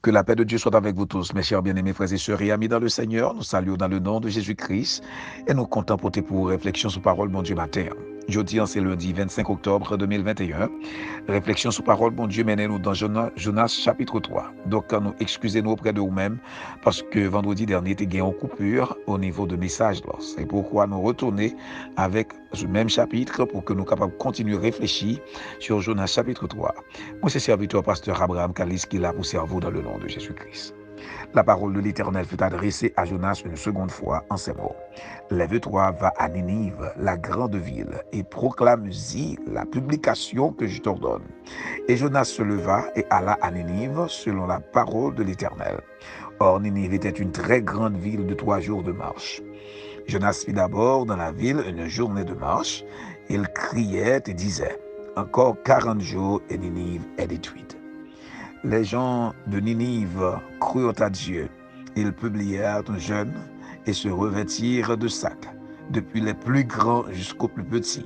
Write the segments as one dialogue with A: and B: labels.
A: Que la paix de Dieu soit avec vous tous, mes chers bien-aimés frères et sœurs et amis dans le Seigneur. Nous saluons dans le nom de Jésus-Christ et nous comptons porter pour réflexion sur parole, bon Dieu, matin. Jeudi, c'est lundi 25 octobre 2021. Réflexion sur parole, bon Dieu, menez-nous dans Jonas chapitre 3. Donc, nous excusez-nous auprès de vous-mêmes parce que vendredi dernier, il y a une coupure au niveau de message. C'est pourquoi nous retournons avec ce même chapitre pour que nous soyons capables de continuer à réfléchir sur Jonas chapitre 3. Moi, c'est serviteur pasteur Abraham Kalis qui l'a pour servir dans le nom de Jésus-Christ. La parole de l'Éternel fut adressée à Jonas une seconde fois en ces mots. Lève-toi, va à Ninive, la grande ville, et proclame-y la publication que je t'ordonne. Et Jonas se leva et alla à Ninive selon la parole de l'Éternel. Or, Ninive était une très grande ville de 3 jours de marche. Jonas fit d'abord dans la ville une journée de marche. Il criait et disait, encore 40 jours et Ninive est détruite. Les gens de Ninive crurent à Dieu. Ils publièrent un jeûne et se revêtirent de sacs, depuis les plus grands jusqu'aux plus petits.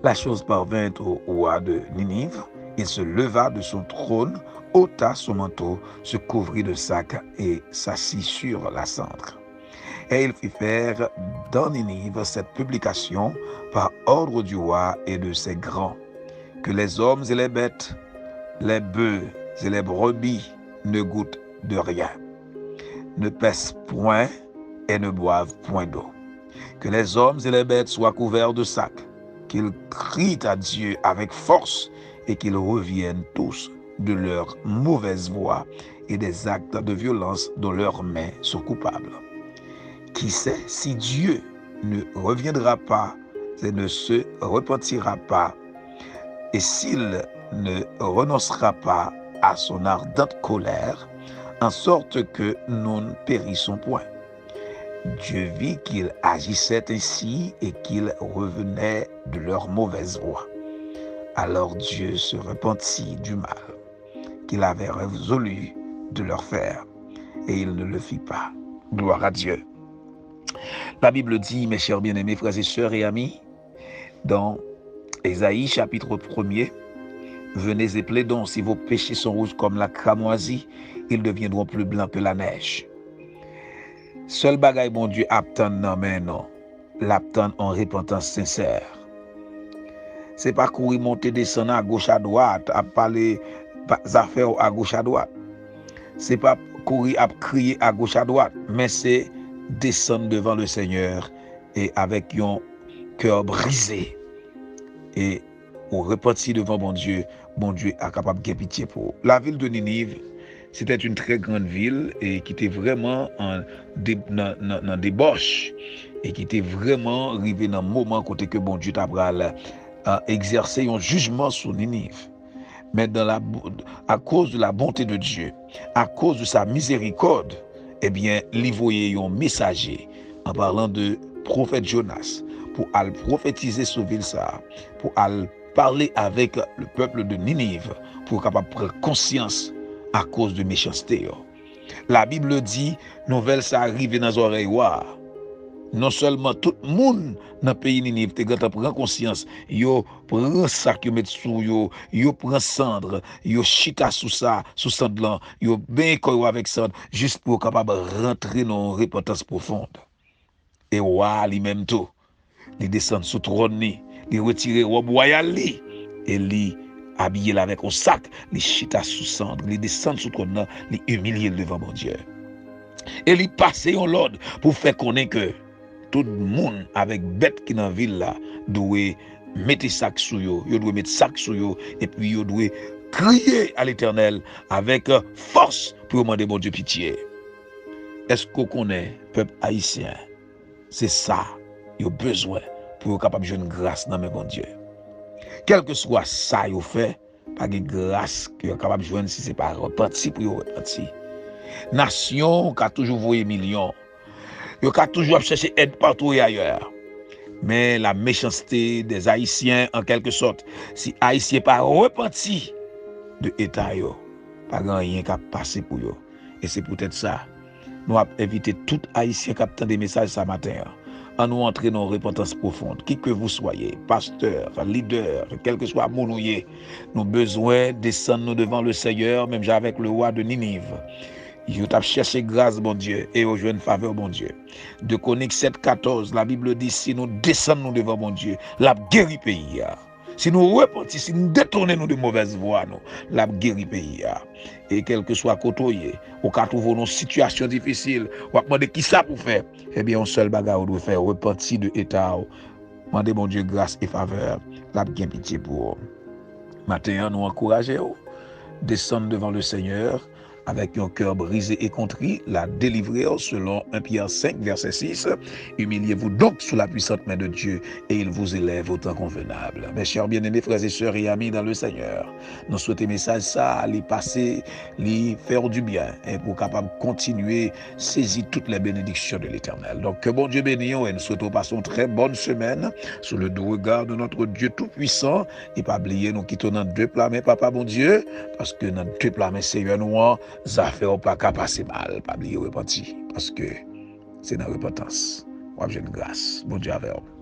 A: La chose parvint au roi de Ninive. Il se leva de son trône, ôta son manteau, se couvrit de sacs et s'assit sur la cendre. Et il fit faire dans Ninive cette publication par ordre du roi et de ses grands, que les hommes et les bêtes, les bœufs et les brebis ne goûtent de rien, ne pèsent point et ne boivent point d'eau. Que les hommes et les bêtes soient couverts de sacs, qu'ils crient à Dieu avec force et qu'ils reviennent tous de leur mauvaise voie et des actes de violence dont leurs mains sont coupables. Qui sait si Dieu ne reviendra pas et ne se repentira pas, et s'il ne renoncera pas à son ardente colère, en sorte que nous ne périssons point. Dieu vit qu'ils agissaient ainsi et qu'ils revenaient de leur mauvaise voie. Alors Dieu se repentit du mal qu'il avait résolu de leur faire, et il ne le fit pas. Gloire à Dieu. La Bible dit, mes chers bien-aimés frères et sœurs et amis, dans Ésaïe chapitre 1er, venez et plaidons, si vos péchés sont rouges comme la cramoisie, ils deviendront plus blancs que la neige. Seul bagaille bon Dieu attend non mais non, l'attend en repentance sincère. C'est pas courir monter descendre à gauche à droite, à parler affaires à gauche à droite. C'est pas courir à crier à gauche à droite, mais c'est descendre devant le Seigneur et avec un cœur brisé et au repentir devant bon Dieu est capable de pitié pour. La ville de Ninive, c'était une très grande ville et qui était vraiment en débauche et qui était vraiment arrivé dans le moment côté que bon Dieu t'a exercé un jugement sur Ninive. Mais à cause de la bonté de Dieu, à cause de sa miséricorde, eh bien, il voyait un messager en parlant de prophète Jonas pour aller prophétiser sur ville ça, pour aller parler avec le peuple de Ninive, pour capable prendre conscience à cause de méchanceté. La Bible dit, nouvelle ça arrive dans les oreilles. Non seulement tout le monde dans le pays Ninive prend conscience, yo prend ça que met sous yo prend cendre, yo chita sous ça, sous cendre là, yo ben koyo avec cendre juste pour capable rentrer dans une repentance profonde. Et lui-même tout, il descend sous trône ni, il retire robe royale li et li habillé avec un sac, il chita sous cendre, il descend sous trône là, il humilié devant mon Dieu. Et il passe en l'ordre pour faire connaître que tout le monde avec bête qui dans la ville là doit mettre sac sur yo, doit mettre sac sur yo et puis yo doit crier à l'Éternel avec force pour demander mon Dieu pitié. Est-ce qu'on connaît peuple haïtien? C'est ça, yo besoin pour être capable de jouer une grâce dans mes bon Dieu. Quel que soit ça yo fait, pas de grâce que yo capable de jouer si c'est pas repenti pour yo repenti. Nation qui a toujours voyé millions. Yo ka toujours chercher aide partout et ailleurs. Mais la méchanceté des Haïtiens, en quelque sorte, si Haïtiens pas repenti de État, pas grand rien qui a passé pour eux. Et c'est peut-être ça. Nous avons invité tout Haïtien qui a des messages ce matin. en nous entrer dans une repentance profonde. Qui que vous soyez, pasteur, leader, quel que soit mon nouye, nous avons besoin de descendre nous devant le Seigneur, même avec le roi de Ninive. Je t'ai cherché grâce, bon Dieu, et au une faveur, bon Dieu. De Chroniques 7,14, la Bible dit, si nous descendons devant bon Dieu, la guérit pays. Si nous repentons, si nous détournons de mauvaises voies, nous, la guérit pays. Et quel que soit côté, ou quand nous trouvons une situation difficile, ou demander qui ça pour faire, eh bien, un seul bagage doit faire, repentir de l'état, demander bon Dieu grâce et faveur, la bien pitié pour. Maintenant, nous encourageons, descendre devant le Seigneur, avec un cœur brisé et contrit, la délivrer selon 1 Pierre 5, verset 6. Humiliez-vous donc sous la puissante main de Dieu et il vous élève au temps convenable. Mes chers bien-aimés, frères et sœurs et amis dans le Seigneur, nous souhaitons message ça, les passer, les faire du bien et pour capable continuer saisir toutes les bénédictions de l'Éternel. Donc que bon Dieu bénisse et nous souhaitons passer une très bonne semaine sous le doux regard de notre Dieu Tout-Puissant et pas oublier nous quittons dans deux plats, mais Papa bon Dieu, parce que dans deux plats, mais Seigneur nous ça fait pas qu'à passer mal, pas oublier repentir, parce que c'est dans la repentance. Moi, j'ai une grâce. Bon Dieu avec vous.